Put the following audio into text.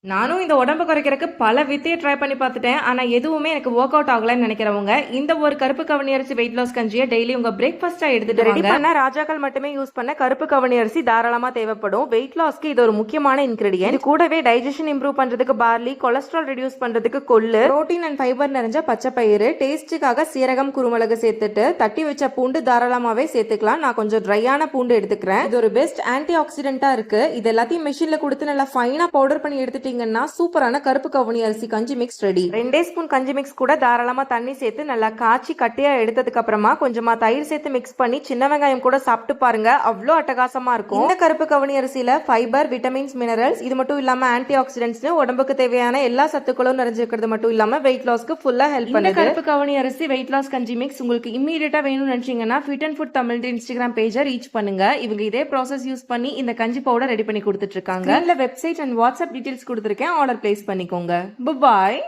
நானும் இந்த உடம்பு குறைக்கிறதுக்கு பல வித்தையை ட்ரை பண்ணி பார்த்துட்டேன். ஆனா எதுவுமே எனக்கு ஒர்க் அவுட் ஆகலன்னு நினைக்கிறவங்க இந்த ஒரு கருப்பு கவனி அரிசி வெயிட் லாஸ் கஞ்சியை டெய்லி உங்க பிரேக்ஃபாஸ்டா எடுத்துட்டு ரெடி பண்ண ராஜாக்கள் மட்டுமே யூஸ் பண்ண கருப்பு கவனி அரிசி தாராளமா தேவைப்படும். வெயிட் லாஸ்க்கு இது ஒரு முக்கியமான இன்கிரிடியன்ட். இது கூடவே டைஜஷன் இம்ப்ரூவ் பண்றதுக்கு பார்லி, கொலஸ்ட்ரால் ரெடியூஸ் பண்றதுக்கு கொள்ளு, புரோட்டீன் அண்ட் ஃபைபர் நிறைஞ்ச பச்சை பயிறு, டேஸ்ட்டுக்காக சீரகம், குருமிளகு சேர்த்துட்டு தட்டி வச்ச பூண்டு தாராளமாவே சேர்த்துக்கலாம். நான் கொஞ்சம் ட்ரையான பூண்டு எடுத்துக்கிறேன். இது ஒரு பெஸ்ட் ஆன்டி ஆக்சிடென்ட்டா இருக்கு. இது எல்லாத்தையும் மெஷின்ல கொடுத்து நல்லா ஃபைனா பவுடர் பண்ணி எடுத்துட்டு சூப்பரான கருப்பு கவுனி அரிசி கஞ்சி மிக்ஸ் ரெடி. 2 ஸ்பூன் கஞ்சி மிக்ஸ் கூட தாராளமா தண்ணி சேர்த்து நல்லா காய்ச்சி கட்டியா எடுத்ததுக்கு அப்புறமா கொஞ்சமா தயிர் சேர்த்து மிக்ஸ் பண்ணி சின்ன வெங்காயம் கூட சாப்பிட்டு பாருங்க, அவ்வளோ அட்டகாசமா இருக்கும். இந்த கருப்பு கவுனி அரிசியில ஃபைபர், விட்டமின்ஸ், மினரல்ஸ், இது மட்டும் இல்லாம ஆன்டி ஆக்சிடென்ட்ஸ், உடம்புக்கு தேவையான எல்லா சத்துக்களும் நிறைஞ்சிருக்கிறது மட்டும் இல்லாம வெயிட் லாஸ்க்கு ஃபுல்லா ஹெல்ப் பண்ணுது. கருப்பு கவுனி அரிசி வெயிட் லாஸ் கஞ்சி மிக்ஸ் உங்களுக்கு இம்மீடியட்டா வேணும்னு நினைச்சீங்கன்னா fit and food Tamil Instagram பேஜை ரீச் பண்ணுங்க. இவங்க இதே ப்ராசஸ் யூஸ் பண்ணி இந்த கஞ்சி பவுடர் ரெடி பண்ணி கொடுத்துட்டு இருக்காங்க. வெப்சைட் அண்ட் வாட்ஸ்அப் டீடைல்ஸ் கொடுத்துருக்கேன், ஆர்டர் பிளேஸ் பண்ணிக்கோங்க. பாய்.